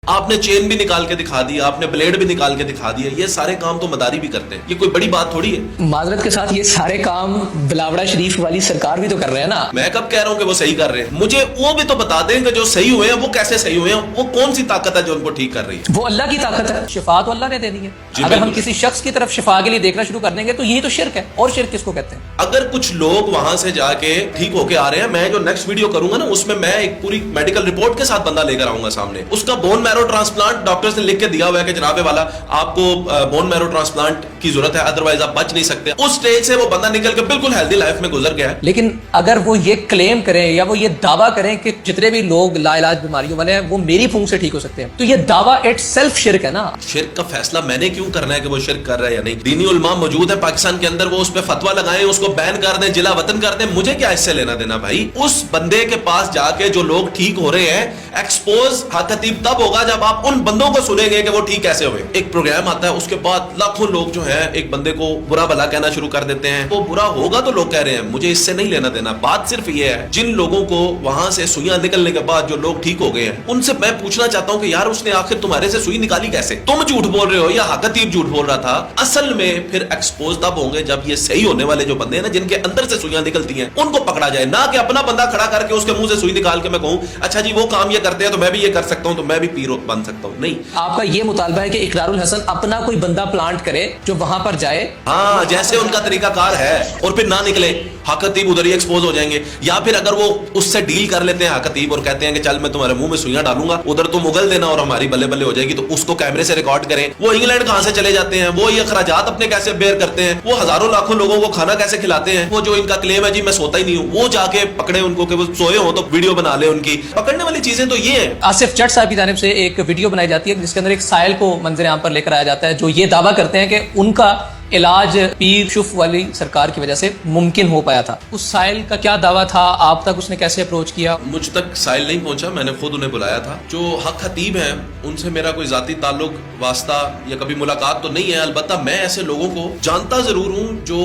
آپ نے چین بھی نکال کے دکھا دیا, آپ نے بلیڈ بھی نکال کے دکھا دیا. یہ سارے کام تو مداری بھی کرتے ہیں, یہ کوئی بڑی بات تھوڑی ہے. معذرت کے ساتھ یہ سارے کام بلاوڑا شریف والی سرکار بھی تو کر رہے ہیں نا. میں کب کہہ رہا ہوں کہ وہ صحیح کر رہے ہیں؟ مجھے وہ بھی تو بتا دیں کہ جو صحیح ہوئے ہیں وہ کیسے صحیح ہوئے ہیں, وہ کون سی طاقت ہے جو ان کو ٹھیک کر رہی ہے. وہ اللہ کی طاقت ہے, شفا تو اللہ نے دینی ہے. جی اگر ہم کسی شخص کی طرف شفا کے لیے دیکھنا شروع کر دیں گے تو یہی تو شرک ہے. اور شرک کس کو کہتے ہیں؟ اگر کچھ لوگ وہاں سے جا کے ٹھیک ہو کے آ رہے ہیں, میں جو نیکسٹ ویڈیو کروں گا نا اس میں ایک پوری میڈیکل رپورٹ کے ساتھ بندہ لے کر آؤں گا سامنے. اس کا بون میرو ٹرانسپلانٹ ڈاکٹرز نے لکھ کے دیا ہوا ہے کہ جناب والا آپ کو بون میرو ٹرانسپلانٹ کی ضرورت ہے, ادروائز آپ بچ نہیں سکتے. اس سٹیج سے وہ بندہ نکل کے بالکل ہیلدی لائف میں گزر گیا ہے. لیکن اگر وہ یہ کلیم کریں یا وہ یہ دعویٰ کریں کہ جتنے بھی لوگ لا علاج بیماریوں والے ہیں وہ میری پھونک سے ٹھیک ہو سکتے ہیں, تو یہ دعویٰ اٹ سیلف شرک ہے نا. شرک کا فیصلہ میں نے کیوں کرنا ہے کہ وہ شرک کر رہا ہے یا نہیں؟ دینی علماء موجود ہے پاکستان کے اندر, وہ اس پہ فتویٰ لگائیں, اس کو بین کر دیں, جلا وطن کر دیں. مجھے کیا اس سے لینا دینا بھائی؟ اس بندے کے پاس جا کے جو لوگ ٹھیک ہو رہے ہیں ایکسپوز خطیب تب ہوگا جب آپ ان بندوں کو سنیں گے کہ وہ ٹھیک کیسے ہوئے. ایک پروگرام آتا ہے, اس کے بعد لاکھوں لوگ جو ہیں ایک بندے کو برا بھلا کہنا شروع کر دیتے ہیں. وہ برا ہوگا تو لوگ کہہ رہے ہیں, مجھے اس سے نہیں لینا دینا. بات صرف یہ ہے, جن لوگوں کو وہاں سے سوئیاں نکلنے کے بعد جو لوگ ٹھیک ہو گئے ہیں ان سے میں پوچھنا چاہتا ہوں کہ یار اس نے آخر تمہارے سے سوئی نکالی کیسے؟ تم جھوٹ بول رہے ہو یا خطیب جھوٹ بول رہا تھا؟ اصل میں پھر ایکسپوز تب ہوں گے جب یہ صحیح ہونے والے جو بندے ہیں نا, جن کے اندر سے سوئیاں نکلتی ہیں, ان کو پکڑا جائے. نہ کہ اپنا بندہ کھڑا کر کے اس کے منہ سے سوئی نکال کے میں کہوں اچھا جی وہ کام یہ کرتے ہیں تو میں بھی یہ کر سکتا ہوں, تو میں بھی پیر بن سکتا ہوں. نہیں, آپ کا یہ مطالبہ ہے کہ اقرار الحسن اپنا کوئی بندہ پلانٹ کرے جو وہاں پر جائے, ہاں جیسے ان کا طریقہ کار ہے, اور پھر نہ نکلے خطیب ادھر ہی ایکسپوز ہو جائیں گے. یا پھر اگر وہ اس سے ڈیل کر لیتے ہیں خطیب اور کہتے ہیں کہ چل میں تمہارے منہ میں سوئیاں ڈالوں گا, ادھر تم اگل دینا اور ہماری بلے بلے ہو جائے گی, تو اس کو کیمرے سے ریکارڈ کریں. وہ انگلینڈ کہاں سے چلے جاتے ہیں, وہ یہ اخراجات اپنے کیسے بیئر کرتے ہیں, وہ ہزاروں لاکھوں لوگوں کو کھانا کیسے کھلاتے ہیں. وہ جو ان کا کلیم ہے جی میں سوتا ہی نہیں ہوں, وہ جا کے پکڑے ان کو کہ وہ سوئے ہوں تو ویڈیو بنا لے. ان کی پکڑنے والی چیزیں تو یہ ہیں. آصف جٹ صاحب کی جانب سے ایک ویڈیو بنائی جاتی ہے جس کے اندر ایک سائل کو منظر عام پر لے کر آیا جاتا ہے جو یہ دعویٰ کرتے ہیں کہ ان کا علاج پیر شف والی سرکار کی وجہ سے ممکن ہو پایا تھا. اس سائل کا کیا دعویٰ تھا, آپ تک اس نے کیسے اپروچ کیا؟ مجھ تک سائل نہیں پہنچا, میں نے خود انہیں بلایا تھا. جو حق خطیب ہیں ان سے میرا کوئی ذاتی تعلق واسطہ یا کبھی ملاقات تو نہیں ہے. البتہ میں ایسے لوگوں کو جانتا ضرور ہوں جو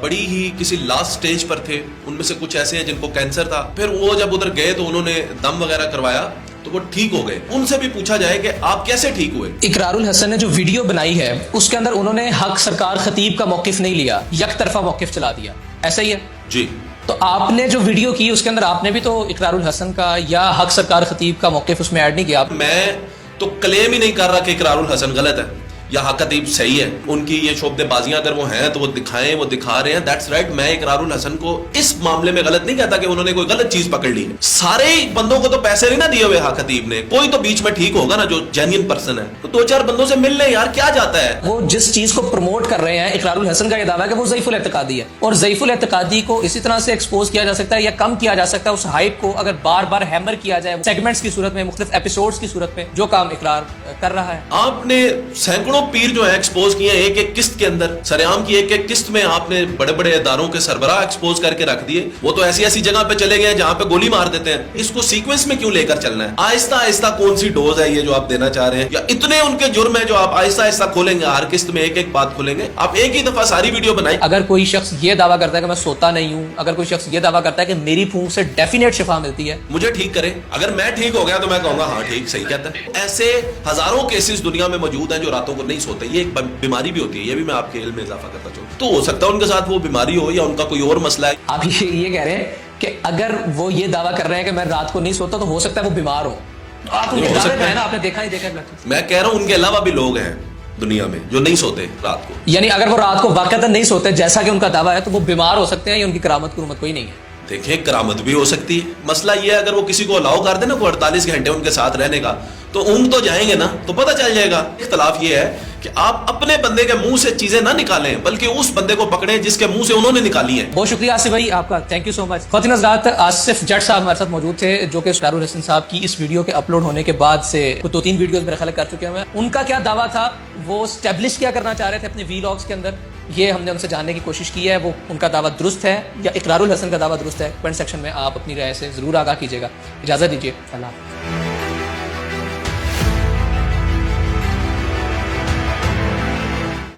بڑی ہی کسی لاسٹ سٹیج پر تھے. ان میں سے کچھ ایسے ہیں جن کو کینسر تھا, پھر وہ جب ادھر گئے تو انہوں نے دم وغیرہ کروایا تو وہ ٹھیک ہو گئے. ان سے بھی پوچھا جائے کہ آپ کیسے ٹھیک ہوئے. اقرار الحسن نے جو ویڈیو بنائی ہے اس کے اندر انہوں نے حق سرکار خطیب کا موقف نہیں لیا, یک طرفہ موقف چلا دیا, ایسا ہی ہے جی. تو آپ نے جو ویڈیو کی اس کے اندر آپ نے بھی تو اقرار الحسن کا یا حق سرکار خطیب کا موقف اس میں ایڈ نہیں کیا. میں تو کلیم ہی نہیں کر رہا کہ اقرار الحسن غلط ہے یا حق خطیب صحیح ہے. ان کی یہ شعبے بازیاں اگر وہ ہیں تو وہ دکھائیں, وہ دکھا رہے ہیں, دیٹس رائٹ. میں اقرار الحسن کو اس معاملے میں غلط نہیں کہتا کہ انہوں نے کوئی غلط چیز پکڑ لی ہے. سارے بندوں کو تو پیسے نہیں نہ دیے ہوئے حق خطیب نے, کوئی تو بیچ میں ٹھیک ہوگا نا جو جینین پرسن ہے, تو دو چار بندوں سے مل لیں یار, کیا جاتا ہے. وہ جس چیز کو پروموٹ کر رہے ہیں اقرار الحسن کا یہ دعویٰ ہے کہ وہ ضعیف الاعتقادی ہے, اور ضعیف الاعتقادی کو اسی طرح سے ایکسپوز کیا جا سکتا ہے یا کم کیا جا سکتا ہے. اس ہائپ کو اگر بار بار ہیمر کیا جائے سیگمنٹس کی صورت میں, مختلف ایپیسوڈز کی صورت میں, جو کام اقرار کر رہا ہے. آپ نے سینکڑوں پیر جو ہے ایکسپوز کیے ہیں ایک ایک قسط کے اندر, سریام کی ایک ایک قسط میں آپ نے بڑے بڑے اداروں کے سربراہ ایکسپوز کر کے رکھ دیے. وہ تو ایسی ایسی جگہ پہ چلے گئے جہاں پہ گولی مار دیتے ہیں. اس کو سیکوینس میں کیوں لے کر چلنا ہے؟ آہستہ آہستہ کون سی ڈوز ہے یہ جو آپ دینا چاہ رہے ہیں, یا اتنے ان کے جرم ہے جو آپ آہستہ آہستہ کھولیں گے, ہر قسط میں ایک ایک بات کھولیں گے. آپ ایک ہی دفعہ ساری ویڈیو بنائیں. اگر کوئی شخص یہ دعویٰ کرتا ہے کہ میں سوتا نہیں ہوں, اگر کوئی شخص یہ دعویٰ کرتا ہے کہ میری پھونک سے ڈیفینیٹ شفا ملتی ہے, مجھے ٹھیک کرے. اگر میں ٹھیک ہو گیا تو میں کہوں گا ہاں ٹھیک, صحیح کہتا ہے. ایسے ہزاروں کیسز دنیا میں موجود ہیں جو راتوں کو نہیں سوتے. یہ ایک بیماری بھی ہوتی ہے, یہ بھی میں آپ کے علم میں اضافہ کرتا چاہوں. تو ہو سکتا ہے ان کے ساتھ وہ بیماری ہو یا ان کا کوئی اور مسئلہ ہے. آپ یہ کہہ رہے ہیں کہ اگر وہ یہ دعویٰ کر رہے ہیں کہ میں رات کو نہیں سوتا تو ہو سکتا ہے وہ بیمار ہو. آپ نے دیکھا ہی دیکھا. میں کہہ رہا ہوں ان کے علاوہ بھی لوگ ہیں دنیا میں جو نہیں سوتے رات کو. یعنی اگر وہ رات کو واقعتاً نہیں سوتے جیسا کہ ان کا دعویٰ ہے تو وہ بیمار ہو سکتے ہیں یا ان کی کرامت کوئی نہیں ہے. دیکھیں کرامت بھی ہو سکتی ہے. مسئلہ یہ ہے اگر وہ کسی کو الاؤ کر دیں نا کوئی 48 گھنٹے ان کے ساتھ رہنے کا, تو اونگ تو جائیں گے نا, تو پتہ چل جائے گا. اختلاف یہ ہے کہ آپ اپنے بندے کے منہ سے چیزیں نہ نکالیں بلکہ اس بندے کو پکڑیں جس کے منہ سے انہوں نے نکالی ہیں. بہت شکریہ آصف بھائی آپ کا, تھینک یو سو مچ. خواتین حضرات, آصف جٹ صاحب ہمارے ساتھ موجود تھے جو کہ اقرار الحسن صاحب کی اس ویڈیو کے اپلوڈ ہونے کے بعد سے کچھ 2-3 ویڈیوز میرے خیال کر چکے ہیں. ان کا کیا دعویٰ تھا, وہ اسٹیبلش کیا کرنا چاہ رہے تھے اپنے ویلاگس کے اندر, یہ ہم نے ان سے جاننے کی کوشش کی ہے. وہ ان کا دعویٰ درست ہے یا اقرار الحسن کا دعویٰ درست ہے؟ کمنٹ سیکشن میں آپ اپنی رائے سے ضرور آگاہ کیجیے گا. اجازت دیجیے, اللہ.